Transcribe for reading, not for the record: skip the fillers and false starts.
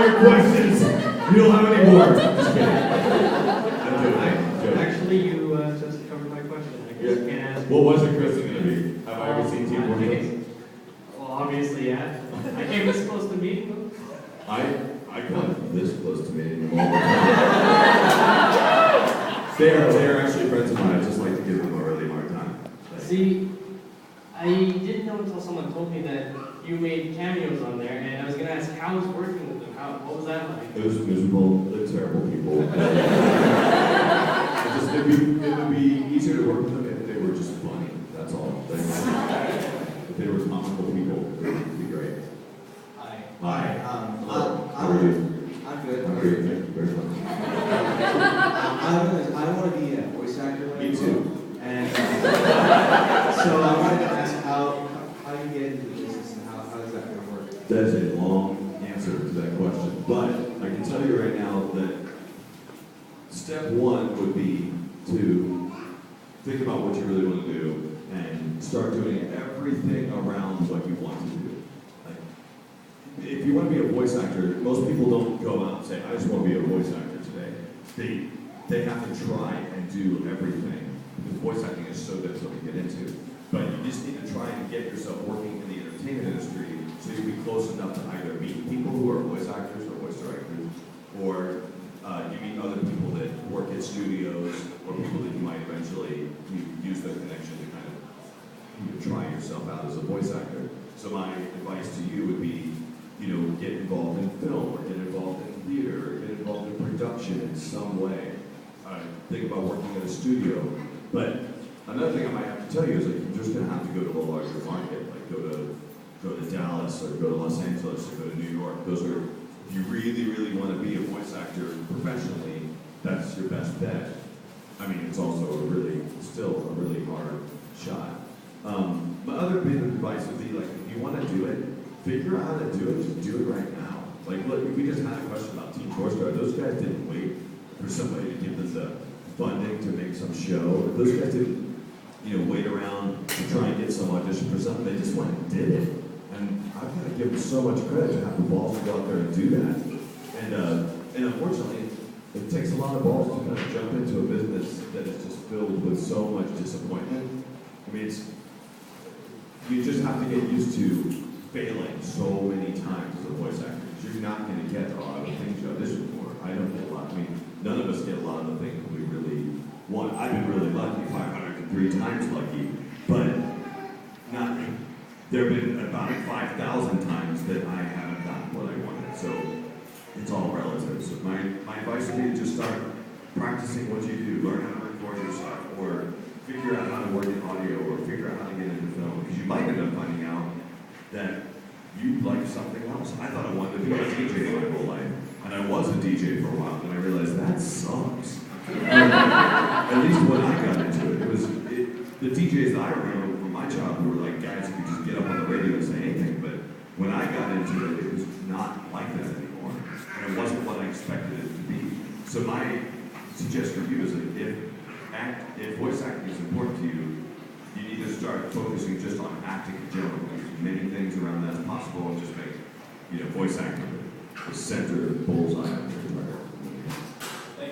all your questions. You don't have any more. Just kidding. I'm joking. Actually, you just covered my question. I guess you can't ask. What was your question going to be? Have I ever seen Team Working? Well, obviously, yeah. I came this close to meeting them. I come this close to meeting them all the time. They're actually friends of mine. I just like to give them a really hard time. See, I didn't know until someone told me that you made cameos on there, and I was going to ask, how was working with them? What was that like? It was miserable. They're terrible people. It would be easier to work with them if they were just funny. That's all. If they were comical people, it would be great. Hi. Hi. How are you? I'm good. I'm great. Thank you very much. I want to be a voice actor. Me too. And so I wanted to ask how you get into the business and how does that going to work? That is a long answer to that question, but I can tell you right now that step one would be to think about what you really want to do and start doing everything around what you want to do. Like, if you want to be a voice actor, most people don't go out and say, I just want to be a voice actor today. They have to try and do everything because voice acting is so difficult to get into. But you just need to try and get yourself working in the entertainment industry so you'll be close enough to either meet people who are voice actors or voice directors, or you meet other people that work at studios, or people that you might eventually use their connection to kind of try yourself out as a voice actor. So my advice to you would be, get involved in film, or get involved in theater, or get involved in production in some way. Think about working at a studio. But another thing I might have to tell you is that you're just going to have to go to a larger market, like go to Dallas, or go to Los Angeles, or go to New York. Those are, if you really, really want to be a voice actor professionally, that's your best bet. I mean, it's also still a really hard shot. My other bit of advice would be, like, if you want to do it, figure out how to do it, just do it right now. Like, look, we just had a question about Team Torstar. Those guys didn't wait for somebody to give them the funding to make some show. Those guys didn't, wait around to try and get some audition for something. They just went and did it. And I've got to give them so much credit to have the balls to go out there and do that. And unfortunately, it takes a lot of balls to kind of jump into a business that is just filled with so much disappointment. I mean, you just have to get used to failing so many times as a voice actor. You're not going to get a lot of the things you audition for. I don't get a lot. I mean, none of us get a lot of the things we really want. I've been really lucky, 503 times lucky, but not. There have been about 5,000 times that I haven't gotten what I wanted. So it's all relative. So my advice would be to just start practicing what you do, learn how to record yourself, or figure out how to work in audio, or figure out how to get into film. Because you might end up finding out that you like something else. I thought I wanted to be a DJ my whole life, and I was a DJ for a while, and I realized that sucks. At least when I got into it, the DJs that I remember from my childhood were like guys who could just get up on the radio and say anything, but when I got into it, it was not like that anymore, and it wasn't what I expected it to be. So my suggestion for you is that if voice acting is important to you, you need to start focusing just on acting in general. There's many things around that as possible, and just make voice acting the center bullseye of your entire